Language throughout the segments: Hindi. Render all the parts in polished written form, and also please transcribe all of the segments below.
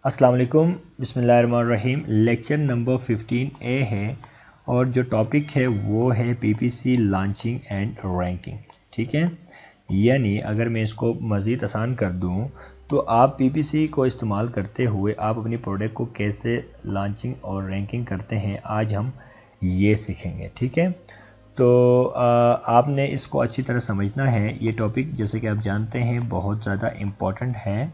अस्सलाम वालेकुम, बिस्मिल्लाहिर्रहमानिर्रहीम। लेक्चर नंबर 15A है और जो टॉपिक है वो है पीपीसी लॉन्चिंग एंड रैंकिंग। ठीक है, यानी अगर मैं इसको मज़ीद आसान कर दूं तो आप पीपीसी को इस्तेमाल करते हुए आप अपनी प्रोडक्ट को कैसे लॉन्चिंग और रैंकिंग करते हैं, आज हम ये सीखेंगे। ठीक है, तो आपने इसको अच्छी तरह समझना है। ये टॉपिक जैसे कि आप जानते हैं बहुत ज़्यादा इम्पॉर्टेंट है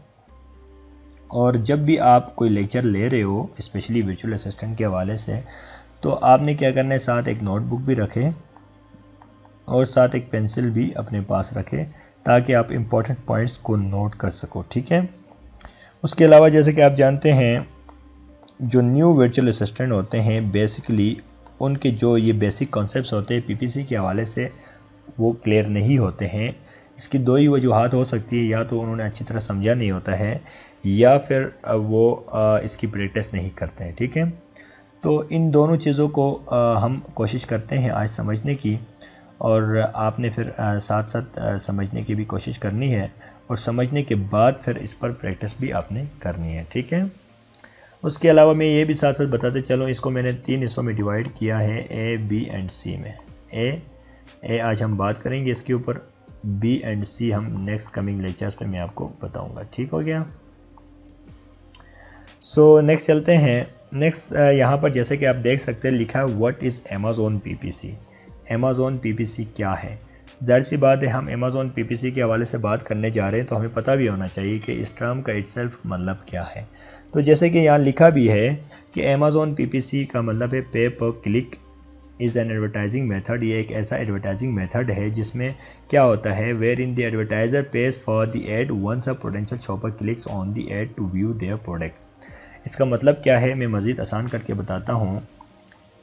और जब भी आप कोई लेक्चर ले रहे हो स्पेशली वर्चुअल असिस्टेंट के हवाले से, तो आपने क्या करना है, साथ एक नोटबुक भी रखें और साथ एक पेंसिल भी अपने पास रखें ताकि आप इम्पोर्टेंट पॉइंट्स को नोट कर सको। ठीक है, उसके अलावा जैसे कि आप जानते हैं जो न्यू वर्चुअल असिस्टेंट होते हैं बेसिकली उनके जो ये बेसिक कॉन्सेप्ट्स होते हैं पीपीसी के हवाले से वो क्लियर नहीं होते हैं। इसकी दो ही वजूहात हो सकती है, या तो उन्होंने अच्छी तरह समझा नहीं होता है या फिर वो इसकी प्रैक्टिस नहीं करते हैं। ठीक है, तो इन दोनों चीज़ों को हम कोशिश करते हैं आज समझने की, और आपने फिर साथ साथ समझने की भी कोशिश करनी है और समझने के बाद फिर इस पर प्रैक्टिस भी आपने करनी है। ठीक है, उसके अलावा मैं ये भी साथ साथ बताते चलो, इसको मैंने 3 हिस्सों में डिवाइड किया है, ए बी एंड सी में। ए आज हम बात करेंगे इसके ऊपर, बी एंड सी हम नेक्स्ट कमिंग लेक्चर्स पे मैं आपको बताऊंगा। ठीक हो गया, सो नेक्स्ट चलते हैं। नेक्स्ट यहाँ पर जैसे कि आप देख सकते हैं लिखा है what is Amazon PPC. Amazon PPC क्या है? जाहिर सी बात है, हम अमेज़ॉन पीपीसी के हवाले से बात करने जा रहे हैं तो हमें पता भी होना चाहिए कि इस टर्म का इटसेल्फ मतलब क्या है। तो जैसे कि यहाँ लिखा भी है कि अमेज़ॉन पीपीसी का मतलब है पे पर click is an advertising method. ये एक ऐसा एडवर्टाइजिंग मेथड है जिसमें क्या होता है, wherein the advertiser pays for the ad once a potential shopper clicks on the ad to view their product. इसका मतलब क्या है, मैं मज़ीद आसान करके बताता हूँ।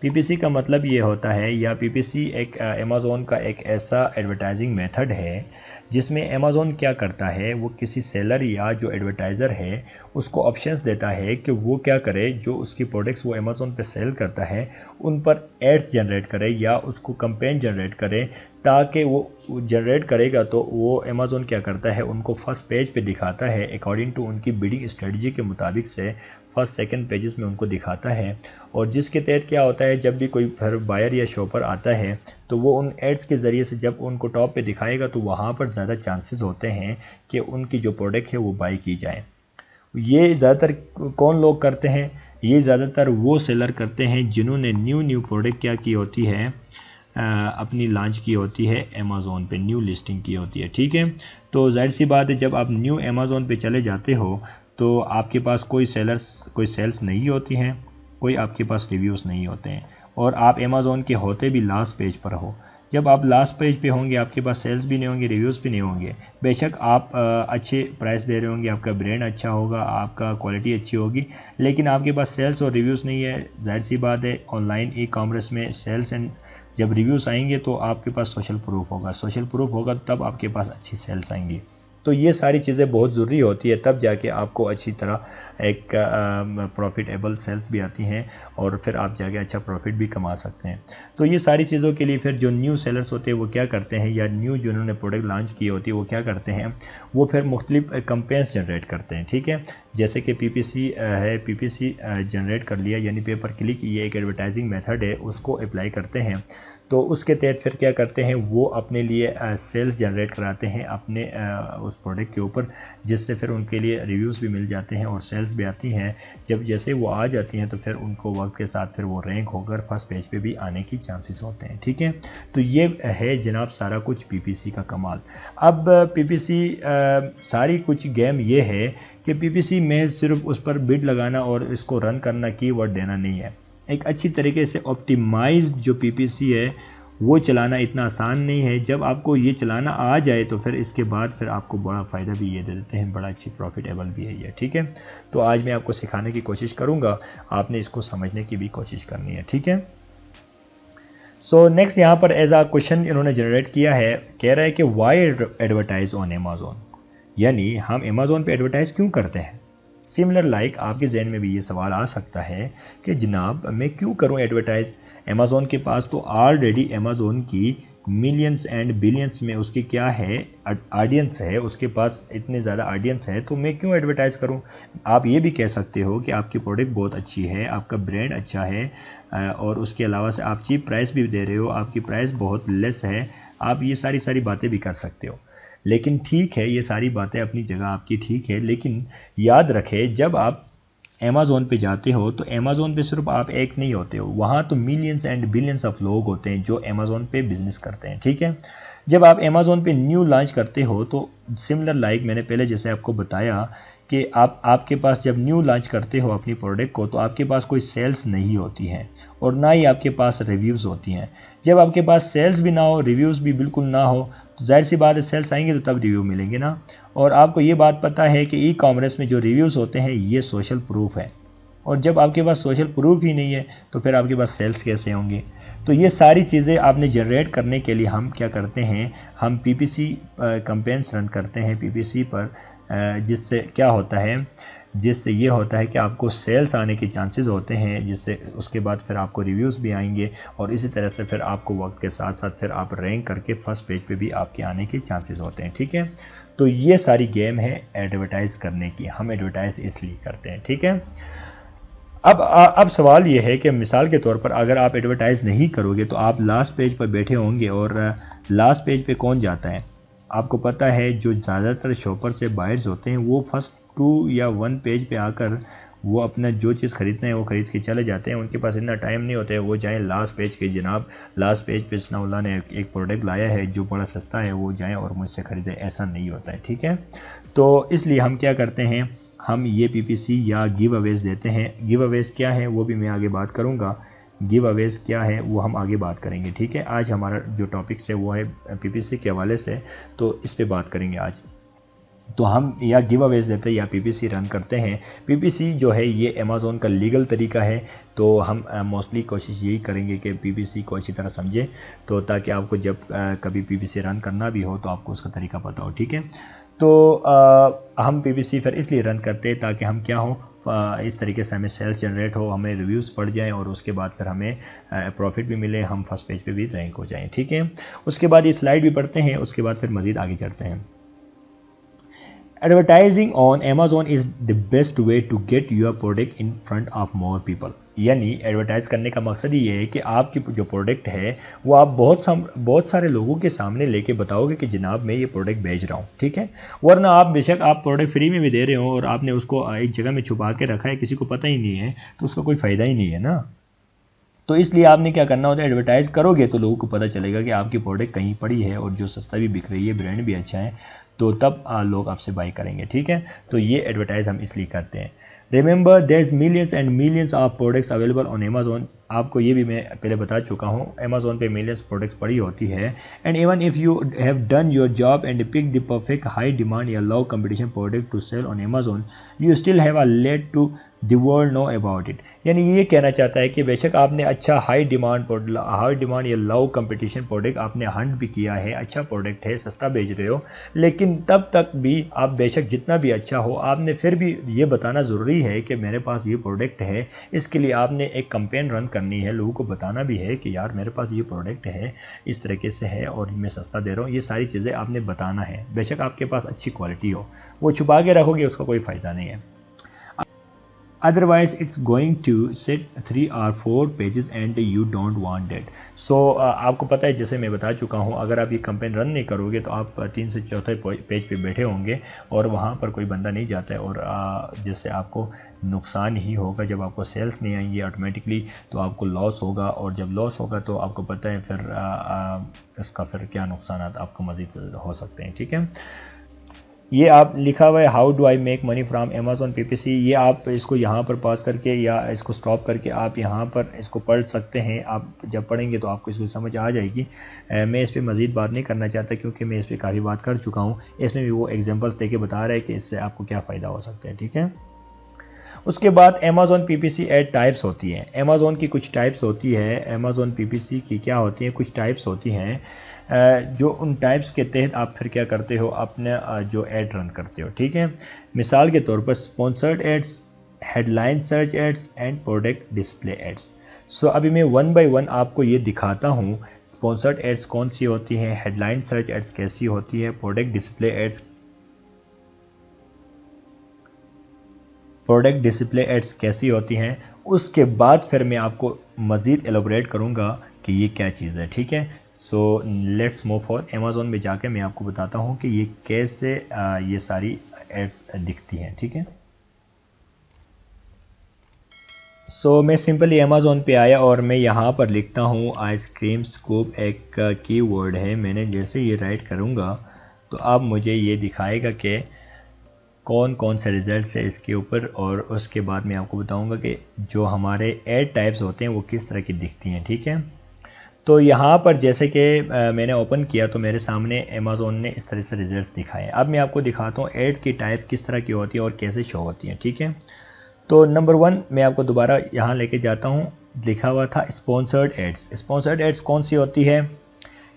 पीपीसी का मतलब ये होता है, या पीपीसी एक अमेज़ॉन का एक ऐसा एडवर्टाइजिंग मेथड है जिसमें अमेज़ॉन क्या करता है, वो किसी सेलर या जो एडवर्टाइज़र है उसको ऑप्शंस देता है कि वो क्या करे, जो उसकी प्रोडक्ट्स वो अमेज़ॉन पे सेल करता है उन पर एड्स जनरेट करे या उसको कैंपेन जनरेट करे, ताकि वो जनरेट करेगा तो वो अमेज़ॉन क्या करता है, उनको फर्स्ट पेज पे दिखाता है अकॉर्डिंग टू उनकी बिडिंग स्ट्रेटजी के मुताबिक से फर्स्ट सेकंड पेजेस में उनको दिखाता है। और जिसके तहत क्या होता है, जब भी कोई फिर बायर या शॉपर आता है तो वो उन एड्स के ज़रिए से जब उनको टॉप पे दिखाएगा तो वहाँ पर ज़्यादा चांसेस होते हैं कि उनकी जो प्रोडक्ट है वो बाई की जाए। ये ज़्यादातर कौन लोग करते हैं, ये ज़्यादातर वो सेलर करते हैं जिन्होंने न्यू प्रोडक्ट क्या की होती है, अपनी लॉन्च की होती है अमेज़ॉन पे, न्यू लिस्टिंग की होती है। ठीक है, तो जाहिर सी बात है जब आप न्यू अमेज़ॉन पे चले जाते हो तो आपके पास कोई सेल्स नहीं होती हैं, कोई आपके पास रिव्यूज़ नहीं होते हैं, और आप अमेज़ॉन के होते भी लास्ट पेज पर हो। जब आप लास्ट पेज पे होंगे आपके पास सेल्स भी नहीं होंगे, रिव्यूज़ भी नहीं होंगे। बेशक आप अच्छे प्राइस दे रहे होंगे, आपका ब्रांड अच्छा होगा, आपका क्वालिटी अच्छी होगी, लेकिन आपके पास सेल्स और रिव्यूज़ नहीं है। जाहिर सी बात है ऑनलाइन ई कॉमर्स में सेल्स एंड जब रिव्यूज़ आएंगे तो आपके पास सोशल प्रूफ होगा, सोशल प्रूफ होगा तब आपके पास अच्छी सेल्स आएंगी। तो ये सारी चीज़ें बहुत ज़रूरी होती है, तब जाके आपको अच्छी तरह एक प्रॉफिटेबल सेल्स भी आती हैं और फिर आप जाके अच्छा प्रॉफिट भी कमा सकते हैं। तो ये सारी चीज़ों के लिए फिर जो न्यू सेलर्स होते हैं वो क्या करते हैं, या न्यू जिन्होंने प्रोडक्ट लॉन्च की होती है वो क्या करते हैं, वो फिर मुख्तलिफ कैंपेन्स जनरेट करते हैं। ठीक है, जैसे कि पीपीसी है, पीपीसी जनरेट कर लिया यानी पे पर क्लिक, ये एक एडवर्टाइजिंग मेथड है, उसको अप्लाई करते हैं। तो उसके तहत फिर क्या करते हैं, वो अपने लिए सेल्स जनरेट कराते हैं अपने उस प्रोडक्ट के ऊपर, जिससे फिर उनके लिए रिव्यूज़ भी मिल जाते हैं और सेल्स भी आती हैं। जब जैसे वो आ जाती हैं तो फिर उनको वक्त के साथ फिर वो रैंक होकर फर्स्ट पेज पे भी आने की चांसेस होते हैं। ठीक है, तो ये है जनाब सारा कुछ पीपीसी का कमाल। अब पीपीसी सारी कुछ गेम ये है कि पीपीसी में सिर्फ उस पर बिड लगाना और इसको रन करना, कीवर्ड देना नहीं है। एक अच्छी तरीके से ऑप्टिमाइज्ड जो पीपीसी है वो चलाना इतना आसान नहीं है। जब आपको ये चलाना आ जाए तो फिर इसके बाद फिर आपको बड़ा फ़ायदा भी ये दे देते हैं, बड़ा अच्छी प्रॉफिटेबल भी है ये। ठीक है, तो आज मैं आपको सिखाने की कोशिश करूँगा, आपने इसको समझने की भी कोशिश करनी है। ठीक है, सो नेक्स्ट यहाँ पर एज आ क्वेश्चन इन्होंने जनरेट किया है, कह रहा है कि वाई एडवर्टाइज ऑन अमेज़ॉन, यानी हम अमेज़ॉन पे एडवर्टाइज़ क्यों करते हैं। सिमिलर लाइक आपके जहन में भी ये सवाल आ सकता है कि जनाब मैं क्यों करूं एडवर्टाइज़, अमेज़ॉन के पास तो ऑलरेडी अमेज़ॉन की मिलियंस एंड बिलियंस में उसकी क्या है ऑडियंस है, उसके पास इतने ज़्यादा ऑडियंस है, तो मैं क्यों एडवर्टाइज़ करूं। आप ये भी कह सकते हो कि आपकी प्रोडक्ट बहुत अच्छी है, आपका ब्रांड अच्छा है, और उसके अलावा से आप चीप प्राइस भी दे रहे हो, आपकी प्राइस बहुत लेस है, आप ये सारी बातें भी कर सकते हो। लेकिन ठीक है, ये सारी बातें अपनी जगह आपकी ठीक है, लेकिन याद रखें जब आप अमेज़ोन पे जाते हो तो अमेज़ोन पे सिर्फ आप एक नहीं होते हो, वहाँ तो मिलियंस एंड बिलियंस ऑफ लोग होते हैं जो अमेज़ोन पे बिजनेस करते हैं, ठीक है। जब आप अमेज़ोन पे न्यू लॉन्च करते हो तो सिमिलर लाइक मैंने पहले जैसे आपको बताया कि आपके पास जब न्यू लॉन्च करते हो अपनी प्रोडक्ट को तो आपके पास कोई सेल्स नहीं होती हैं और ना ही आपके पास रिव्यूज़ होती हैं। जब आपके पास सेल्स भी ना हो, रिव्यूज़ भी बिल्कुल ना हो, तो जाहिर सी बात है सेल्स आएंगे तो तब रिव्यू मिलेंगे ना। और आपको ये बात पता है कि ई कॉमर्स में जो रिव्यूज़ होते हैं ये सोशल प्रूफ है, और जब आपके पास सोशल प्रूफ ही नहीं है तो फिर आपके पास सेल्स कैसे होंगे। तो ये सारी चीज़ें आपने जनरेट करने के लिए हम क्या करते हैं, हम पीपीसी कैंपेन्स रन करते हैं पीपीसी पर, जिससे क्या होता है, जिससे ये होता है कि आपको सेल्स आने के चांसेस होते हैं, जिससे उसके बाद फिर आपको रिव्यूज़ भी आएंगे और इसी तरह से फिर आपको वक्त के साथ साथ फिर आप रैंक करके फर्स्ट पेज पे भी आपके आने के चांसेस होते हैं, ठीक है। तो ये सारी गेम है एडवर्टाइज़ करने की, हम एडवर्टाइज़ इसलिए करते हैं, ठीक है। अब सवाल ये है कि मिसाल के तौर पर अगर आप एडवर्टाइज़ नहीं करोगे तो आप लास्ट पेज पर बैठे होंगे, और लास्ट पेज पे कौन जाता है आपको पता है, जो ज़्यादातर शॉपर से बायर्स होते हैं वो फर्स्ट 2 या 1 पेज पे आकर वो अपना जो चीज़ ख़रीदना है वो ख़रीद के चले जाते हैं, उनके पास इतना टाइम नहीं होता है वो जाएं लास्ट पेज के, जनाब लास्ट पेज पे सनाउल्लाह ने एक प्रोडक्ट लाया है जो बड़ा सस्ता है वो जाएं और मुझसे ख़रीदें, ऐसा नहीं होता है, ठीक है। तो इसलिए हम क्या करते हैं, हम ये पीपीसी या गिव अवेज देते हैं। गिव अवेज क्या है वो भी मैं आगे बात करूँगा, गिव अवेज क्या है वो हम आगे बात करेंगे, ठीक है। आज हमारा जो टॉपिक्स है वो है पीपीसी के हवाले से, तो इस पे बात करेंगे आज। तो हम या गिव अवेज देते हैं या पीपीसी रन करते हैं। पीपीसी जो है ये अमेज़ोन का लीगल तरीका है, तो हम मोस्टली कोशिश यही करेंगे कि पीपीसी को अच्छी तरह समझें, तो ताकि आपको जब कभी पीपीसी रन करना भी हो तो आपको उसका तरीका पता हो, ठीक है। तो हम पीपीसी फिर इसलिए रन करते हैं ताकि हम क्या हो, इस तरीके से हमें सेल्स जनरेट हो, हमें रिव्यूज़ पड़ जाएं और उसके बाद फिर हमें प्रॉफिट भी मिले, हम फर्स्ट पेज पे भी रैंक हो जाएं, ठीक है। उसके बाद ये स्लाइड भी पढ़ते हैं, उसके बाद फिर मज़ीद आगे चलते हैं। Advertising on Amazon is the best way to get your product in front of more people। यानी एडवर्टाइज़ करने का मकसद ही ये है कि आपकी जो प्रोडक्ट है वो आप बहुत सारे लोगों के सामने लेके बताओगे कि जनाब मैं ये प्रोडक्ट बेच रहा हूँ, ठीक है। वरना आप बेशक आप प्रोडक्ट फ्री में भी दे रहे हो और आपने उसको एक जगह में छुपा के रखा है, किसी को पता ही नहीं है, तो उसका कोई फ़ायदा ही नहीं है ना। तो इसलिए आपने क्या करना होता है, एडवर्टाइज़ करोगे तो लोगों को पता चलेगा कि आपकी प्रोडक्ट कहीं पड़ी है और जो सस्ता भी बिक रही है, ब्रांड भी अच्छा है, तो तब लोग आपसे बाई करेंगे, ठीक है। तो ये एडवर्टाइज़ हम इसलिए करते हैं। Remember there is millions and millions of products available on Amazon. आपको ये भी मैं पहले बता चुका हूँ, अमेज़ोन पे मिलियंस प्रोडक्ट्स पड़ी होती है। And even if you have done your job and pick the perfect high demand या low competition product to sell on Amazon, you still have a let to the world know about it. यानी ये कहना चाहता है कि बेशक आपने अच्छा हाई डिमांड या लो कंपटीशन प्रोडक्ट आपने हंट भी किया है, अच्छा प्रोडक्ट है, सस्ता बेच रहे हो, लेकिन तब तक भी आप बेशक जितना भी अच्छा हो, आपने फिर भी ये बताना ज़रूरी है कि मेरे पास ये प्रोडक्ट है। इसके लिए आपने एक कैंपेन रन करनी है, लोगों को बताना भी है कि यार मेरे पास ये प्रोडक्ट है, इस तरीके से है और मैं सस्ता दे रहा हूँ, ये सारी चीज़ें आपने बताना है। बेशक आपके पास अच्छी क्वालिटी हो, वो छुपा के रखोगे उसका कोई फ़ायदा नहीं है। Otherwise it's going to sit 3 or 4 pages and you don't want that। So आपको पता है, जैसे मैं बता चुका हूँ, अगर आप ये कैंपेन रन नहीं करोगे तो आप 3 से 4 पेज पे बैठे होंगे और वहाँ पर कोई बंदा नहीं जाता है, और जिससे आपको नुकसान ही होगा। जब आपको सेल्स नहीं आएंगे ऑटोमेटिकली तो आपको लॉस होगा, और जब लॉस होगा तो आपको पता है फिर इसका फिर क्या नुकसान आपको मज़ीद हो सकते हैं, ठीक है। ये आप लिखा हुआ है how do I make money from Amazon PPC, ये आप इसको यहाँ पर पॉज करके या इसको स्टॉप करके आप यहाँ पर इसको पढ़ सकते हैं। आप जब पढ़ेंगे तो आपको इसको समझ आ जाएगी। मैं इस पर मज़ीद बात नहीं करना चाहता क्योंकि मैं इस पर काफ़ी बात कर चुका हूँ। इसमें भी वो एग्जांपल्स देके बता रहा है कि इससे आपको क्या फ़ायदा हो सकता है, ठीक है। उसके बाद अमेज़ॉन पीपीसी एड टाइप्स होती हैं। अमेज़ॉन की कुछ टाइप्स होती है, अमेज़ॉन पीपीसी की क्या होती हैं, कुछ टाइप्स होती हैं, जो उन टाइप्स के तहत आप फिर क्या करते हो, अपने जो एड रन करते हो, ठीक है। मिसाल के तौर पर sponsored ads, headline search ads and product display ads. So अभी मैं वन बाय वन आपको ये दिखाता हूँ स्पॉन्सर्ड एड्स कौन सी होती हैं, हेडलाइन सर्च एड्स कैसी होती है, प्रोडक्ट डिस्प्ले एड्स कैसी होती हैं। उसके बाद फिर मैं आपको मज़ीद एलोबरेट करूँगा कि ये क्या चीज़ है, ठीक है। So let's move for Amazon में जाके मैं आपको बताता हूँ कि ये कैसे ये सारी एड्स दिखती हैं, ठीक है। सो मैं सिंपली अमेज़ॉन पे आया और मैं यहाँ पर लिखता हूँ आइसक्रीम स्कूप, एक कीवर्ड है। मैंने जैसे ये राइट करूँगा तो अब मुझे ये दिखाएगा कि कौन कौन से रिजल्ट्स है इसके ऊपर, और उसके बाद मैं आपको बताऊंगा कि जो हमारे एड टाइप्स होते हैं वो किस तरह की दिखती हैं, ठीक है। तो यहाँ पर जैसे कि मैंने ओपन किया तो मेरे सामने अमेज़ॉन ने इस तरह से रिजल्ट्स दिखाए। अब मैं आपको दिखाता हूँ एड की टाइप किस तरह की होती है और कैसे शो होती है, ठीक है। तो नंबर 1 मैं आपको दोबारा यहाँ लेके जाता हूँ, लिखा हुआ था स्पॉन्सर्ड एड्स। स्पॉन्सर्ड एड्स कौन सी होती है,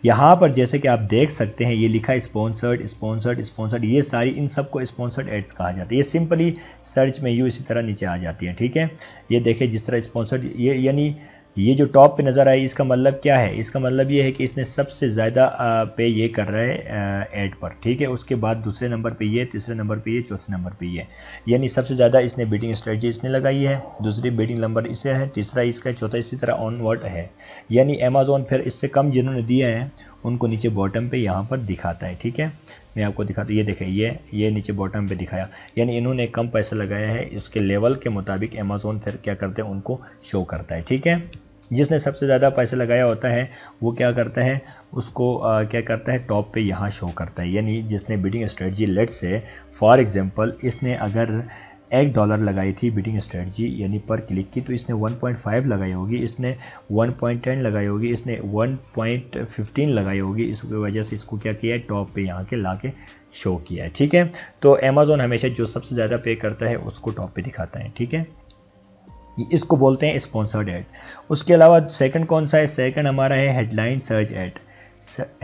यहाँ पर जैसे कि आप देख सकते हैं ये लिखा है स्पॉन्सर्ड, ये सारी इन सबको स्पॉन्सर्ड एड्स कहा जाता है। ये सिंपली सर्च में यूँ इसी तरह नीचे आ जाती है, ठीक है। ये देखिए जिस तरह स्पॉन्सर्ड, ये यानी ये जो टॉप पे नज़र आई, इसका मतलब क्या है, इसका मतलब ये है कि इसने सबसे ज़्यादा पे ये कर रहा है ऐड पर, ठीक है। उसके बाद दूसरे नंबर पे ये, तीसरे नंबर पे ये, चौथे नंबर पे ये, यानी सबसे ज़्यादा इसने बीटिंग स्ट्रेटजी इसने लगाई है, दूसरी बीटिंग नंबर इससे है, तीसरा इसका, चौथा इसी तरह ऑनवर्ड है। यानी अमेज़ॉन फिर इससे कम जिन्होंने दिया है उनको नीचे बॉटम पे यहाँ पर दिखाता है, ठीक है। मैं आपको दिखाता हूँ, ये देखें ये नीचे बॉटम पे दिखाया, यानी इन्होंने कम पैसा लगाया है, उसके लेवल के मुताबिक अमेज़ॉन फिर क्या करते हैं उनको शो करता है, ठीक है। जिसने सबसे ज़्यादा पैसा लगाया होता है वो क्या करता है, उसको क्या करता है टॉप पे यहाँ शो करता है। यानी जिसने bidding strategy, let's say for example इसने अगर $1 लगाई थी बिडिंग स्ट्रेटजी यानी पर क्लिक की, तो इसने 1.5 लगाई होगी, इसने 1.10 लगाई होगी, इसने 1.15 लगाई होगी। इसकी वजह से इसको क्या किया है, टॉप पे यहाँ के ला के शो किया है, ठीक है। तो अमेज़ॉन हमेशा जो सबसे ज़्यादा पे करता है उसको टॉप पे दिखाता है, ठीक है। इसको बोलते हैं स्पॉन्सर्ड ऐड। उसके अलावा सेकंड कौन सा है, सेकंड हमारा है headline search add.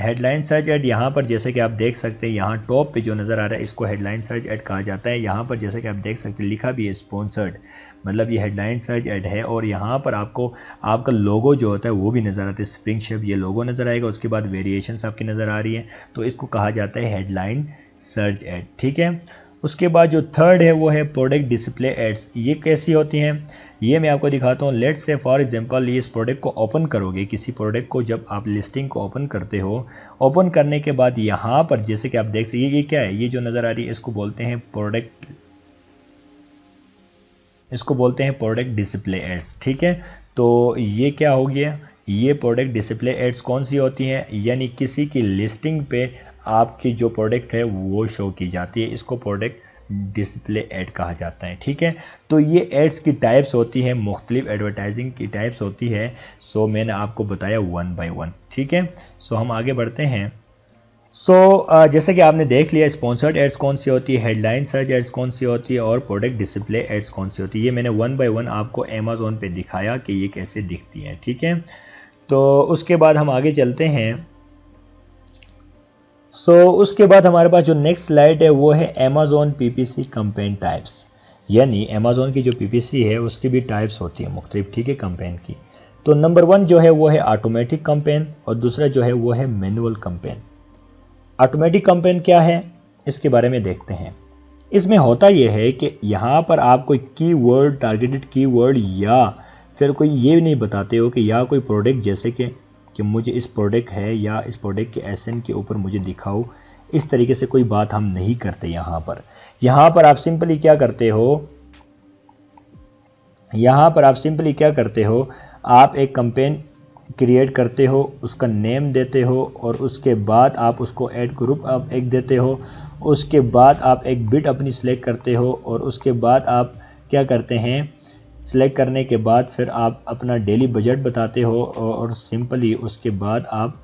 Headline search add यहाँ पर जैसे कि आप देख सकते हैं, यहाँ टॉप पे जो नज़र आ रहा है इसको हेडलाइन सर्च ऐड कहा जाता है। यहाँ पर जैसे कि आप देख सकते हैं लिखा भी है स्पॉन्सर्ड, मतलब ये हेडलाइन सर्च ऐड है। और यहाँ पर आपको आपका लोगो जो होता है वो भी नज़र आता है, स्प्रिंग शेप ये लोगो नज़र आएगा। उसके बाद वेरिएशंस आपकी नज़र आ रही है, तो इसको कहा जाता है हेडलाइन सर्च ऐड, ठीक है। उसके बाद जो थर्ड है वो है प्रोडक्ट डिस्प्ले एड्स। ये कैसी होती हैं, ये मैं आपको दिखाता हूँ। लेट्स से फॉर एग्जांपल ये इस प्रोडक्ट को ओपन करोगे, किसी प्रोडक्ट को जब आप लिस्टिंग को ओपन करते हो, ओपन करने के बाद यहाँ पर जैसे कि आप देख सकते ये क्या है, ये जो नज़र आ रही है इसको बोलते हैं प्रोडक्ट डिस्प्ले एड्स, ठीक है। तो ये क्या हो गया, ये प्रोडक्ट डिस्प्ले एड्स कौन सी होती हैं, यानी किसी की लिस्टिंग पे आपकी जो प्रोडक्ट है वो शो की जाती है, इसको प्रोडक्ट डिस्प्ले ऐड कहा जाता है, ठीक है। तो ये एड्स की टाइप्स होती है, मुख्तलिफ एडवर्टाइजिंग की टाइप्स होती है। सो मैंने आपको बताया 1 बाय 1, ठीक है। सो हम आगे बढ़ते हैं। जैसे कि आपने देख लिया स्पॉन्सर्ड एड्स कौन सी होती है, हेडलाइन सर्च एड्स कौन सी होती है और प्रोडक्ट डिस्प्ले एड्स कौन सी होती है। ये मैंने 1 बाय 1 आपको अमेज़ॉन पे दिखाया कि ये कैसे दिखती है, ठीक है। तो उसके बाद हम आगे चलते हैं। उसके बाद हमारे पास जो नेक्स्ट स्लाइड है वो है अमेज़ॉन पीपीसी कैंपेन टाइप्स। यानी अमेज़ॉन की जो पीपीसी है उसकी भी टाइप्स होती है मुख्तलिफ, ठीक है, कैंपेन की। तो नंबर 1 जो है वो है ऑटोमेटिक कैंपेन और दूसरा जो है वो है मैनुअल कैंपेन। ऑटोमेटिक कैंपेन क्या है इसके बारे में देखते हैं। इसमें होता यह है कि यहाँ पर आप कोई कीवर्ड, टारगेटेड कीवर्ड या फिर कोई ये नहीं बताते हो कि या कोई प्रोडक्ट जैसे कि मुझे इस प्रोडक्ट है या इस प्रोडक्ट के एसएन के ऊपर मुझे दिखाओ, इस तरीके से कोई बात हम नहीं करते। यहाँ पर आप सिंपली क्या करते हो, आप एक कैंपेन क्रिएट करते हो, उसका नेम देते हो और उसके बाद आप उसको ऐड ग्रुप आप एक देते हो। उसके बाद आप एक बिट अपनी सिलेक्ट करते हो और उसके बाद आप क्या करते हैं, सिलेक्ट करने के बाद फिर आप अपना डेली बजट बताते हो और सिंपली उसके बाद आप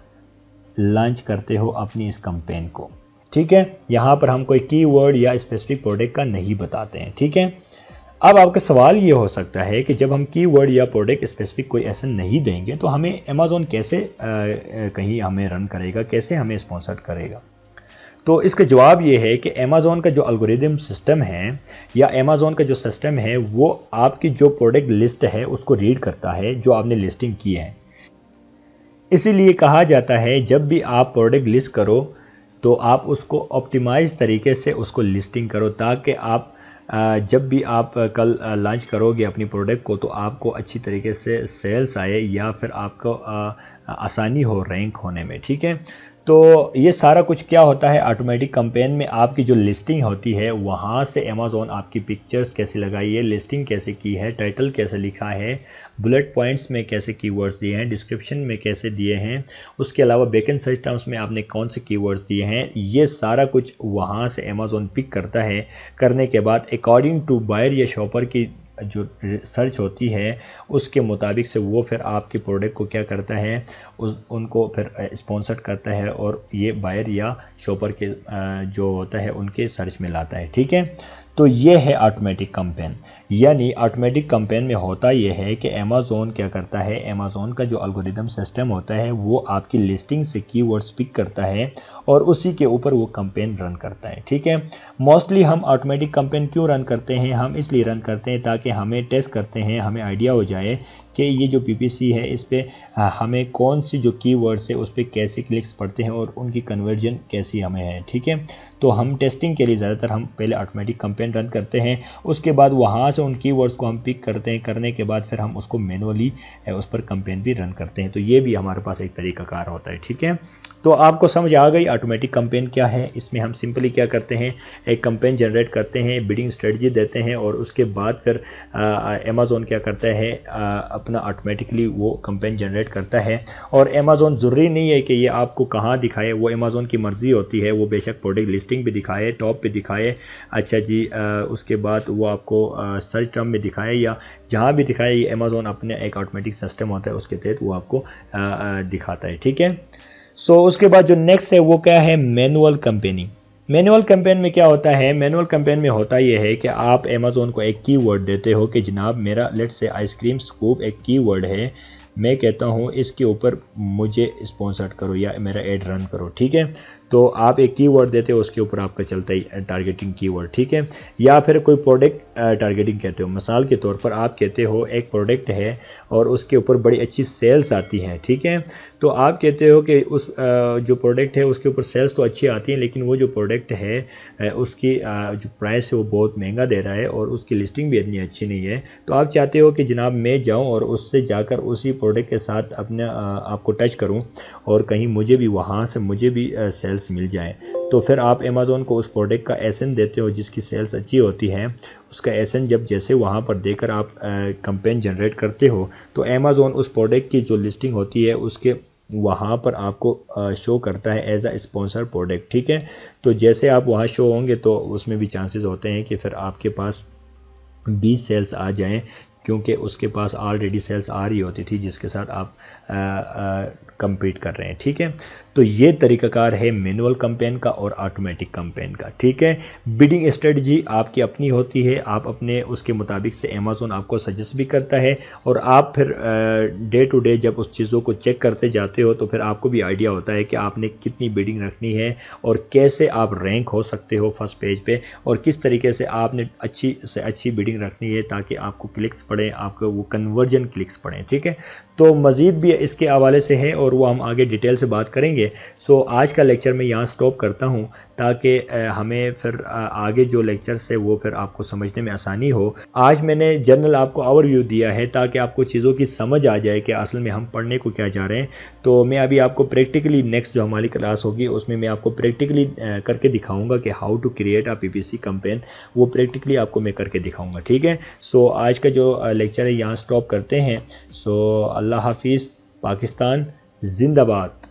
लॉन्च करते हो अपनी इस कैंपेन को, ठीक है। यहाँ पर हम कोई कीवर्ड या स्पेसिफिक प्रोडक्ट का नहीं बताते हैं, ठीक है। अब आपका सवाल ये हो सकता है कि जब हम कीवर्ड या प्रोडक्ट स्पेसिफिक कोई ऐसा नहीं देंगे तो हमें अमेज़ॉन कैसे कहीं हमें रन करेगा, कैसे हमें स्पॉन्सर करेगा। तो इसका जवाब ये है कि अमेज़ॉन का जो एल्गोरिदम सिस्टम है या अमेज़ॉन का जो सिस्टम है वो आपकी जो प्रोडक्ट लिस्ट है उसको रीड करता है जो आपने लिस्टिंग की है। इसीलिए कहा जाता है जब भी आप प्रोडक्ट लिस्ट करो तो आप उसको ऑप्टिमाइज तरीके से उसको लिस्टिंग करो, ताकि आप जब भी आप कल लॉन्च करोगे अपनी प्रोडक्ट को तो आपको अच्छी तरीके से सेल्स आए या फिर आपको आसानी हो रैंक होने में। ठीक है, तो ये सारा कुछ क्या होता है ऑटोमेटिक कैंपेन में, आपकी जो लिस्टिंग होती है वहाँ से अमेज़ॉन आपकी पिक्चर्स कैसे लगाई है, लिस्टिंग कैसे की है, टाइटल कैसे लिखा है, बुलेट पॉइंट्स में कैसे कीवर्ड्स दिए हैं, डिस्क्रिप्शन में कैसे दिए हैं, उसके अलावा बैकएंड सर्च टर्म्स में आपने कौन से कीवर्ड्स दिए हैं, ये सारा कुछ वहाँ से अमेज़ॉन पिक करता है। करने के बाद अकॉर्डिंग टू बायर या शॉपर की जो सर्च होती है उसके मुताबिक से वो फिर आपके प्रोडक्ट को क्या करता है, उनको फिर स्पॉन्सर करता है और ये बायर या शॉपर के जो होता है उनके सर्च में लाता है। ठीक है, तो ये है ऑटोमेटिक कैंपेन। यानी ऑटोमेटिक कैंपेन में होता ये है कि अमेज़ॉन क्या करता है, अमेज़ॉन का जो एल्गोरिदम सिस्टम होता है वो आपकी लिस्टिंग से कीवर्ड्स पिक करता है और उसी के ऊपर वो कैंपेन रन करता है। ठीक है, मोस्टली हम ऑटोमेटिक कैंपेन क्यों रन करते हैं, हम इसलिए रन करते हैं ताकि हमें टेस्ट करते हैं, हमें आइडिया हो जाए कि ये जो पीपीसी है इस पर हमें कौन सी जो कीवर्ड्स है उस पर कैसे क्लिक्स पड़ते हैं और उनकी कन्वर्जन कैसी हमें है। ठीक है, तो हम टेस्टिंग के लिए ज़्यादातर हम पहले ऑटोमेटिक कैंपेन रन करते हैं, उसके बाद वहाँ से उन कीवर्ड्स को हम पिक करते हैं, करने के बाद फिर हम उसको मैनुअली उस पर कैंपेन भी रन करते हैं। तो ये भी हमारे पास एक तरीक़ाकार होता है। ठीक है, तो आपको समझ आ गई ऑटोमेटिक कैंपेन क्या है। इसमें हम सिंपली क्या करते हैं, एक कैंपेन जनरेट करते हैं, बिडिंग स्ट्रेटजी देते हैं और उसके बाद फिर अमेज़ॉन क्या करता है अपना ऑटोमेटिकली वो कैंपेन जनरेट करता है। और अमेज़ॉन ज़रूरी नहीं है कि ये आपको कहाँ दिखाए, वो अमेज़ॉन की मर्ज़ी होती है, वो बेशक प्रोडक्ट लिस्टिंग भी दिखाए, टॉप पे दिखाए, अच्छा जी उसके बाद वो आपको सर्च टर्म में दिखाए या जहाँ भी दिखाए, ये अमेज़ॉन अपने एक ऑटोमेटिक सिस्टम होता है उसके तहत वो आपको दिखाता है। ठीक है, सो उसके बाद जो नेक्स्ट है वो क्या है, मैनुअल कैंपेनिंग। मैनुअल कैंपेन में क्या होता है, मैनुअल कैंपेन में होता यह है कि आप अमेज़ॉन को एक कीवर्ड देते हो कि जनाब मेरा लेट्स से आइसक्रीम स्कूप एक कीवर्ड है, मैं कहता हूँ इसके ऊपर मुझे स्पॉन्सर करो या मेरा ऐड रन करो। ठीक है, तो आप एक कीवर्ड देते हो, उसके ऊपर आपका चलता है टारगेटिंग कीवर्ड। ठीक है, या फिर कोई प्रोडक्ट टारगेटिंग कहते हो, मिसाल के तौर पर आप कहते हो एक प्रोडक्ट है और उसके ऊपर बड़ी अच्छी सेल्स आती हैं। ठीक है, तो आप कहते हो कि उस जो प्रोडक्ट है उसके ऊपर सेल्स तो अच्छी आती हैं लेकिन वो जो प्रोडक्ट है उसकी जो प्राइस है वो बहुत महंगा दे रहा है और उसकी लिस्टिंग भी इतनी अच्छी नहीं है। तो आप चाहते हो कि जनाब मैं जाऊं और उससे जाकर उसी प्रोडक्ट के साथ अपने आपको टच करूं और कहीं मुझे भी वहां से मुझे भी सेल्स मिल जाए। तो फिर आप अमेज़ॉन को उस प्रोडक्ट का एसएन देते हो जिसकी सेल्स अच्छी होती है, उसका एसएन जब जैसे वहाँ पर देकर आप कैंपेन जनरेट करते हो तो अमेज़ॉन उस प्रोडक्ट की जो लिस्टिंग होती है उसके वहाँ पर आपको शो करता है एज अ स्पॉन्सर प्रोडक्ट। ठीक है, तो जैसे आप वहाँ शो होंगे तो उसमें भी चांसेस होते हैं कि फिर आपके पास 20 सेल्स आ जाएं, क्योंकि उसके पास ऑलरेडी सेल्स आ रही होती थी जिसके साथ आप कंपीट कर रहे हैं। ठीक है, तो ये तरीक़ाकार है मैनुअल कैंपेन का और ऑटोमेटिक कैंपेन का। ठीक है, बिडिंग स्ट्रेटजी आपकी अपनी होती है, आप अपने उसके मुताबिक से अमेज़ॉन आपको सजेस्ट भी करता है और आप फिर डे टू डे जब उस चीज़ों को चेक करते जाते हो तो फिर आपको भी आइडिया होता है कि आपने कितनी बिडिंग रखनी है और कैसे आप रैंक हो सकते हो फर्स्ट पेज पे और किस तरीके से आपने अच्छी से अच्छी बिडिंग रखनी है ताकि आपको क्लिक्स पड़े, आपको वो कन्वर्जन क्लिक्स पड़े। ठीक है, तो मज़ीद भी इसके हवाले से है और वो हम आगे डिटेल से बात करेंगे। सो आज का लेक्चर मैं यहाँ स्टॉप करता हूँ ताकि हमें फिर आगे जो लेक्चर्स है वो फिर आपको समझने में आसानी हो। आज मैंने जनरल आपको ओवरव्यू दिया है ताकि आपको चीज़ों की समझ आ जाए कि असल में हम पढ़ने को क्या जा रहे हैं। तो मैं अभी आपको प्रैक्टिकली नेक्स्ट जो हमारी क्लास होगी उसमें मैं आपको प्रैक्टिकली करके दिखाऊंगा कि how to create a PPC campaign, वो प्रैक्टिकली आपको मैं करके दिखाऊंगा। ठीक है, सो आज का जो लेक्चर है यहाँ स्टॉप करते हैं। सो अल्लाह हाफिज़, पाकिस्तान जिंदाबाद।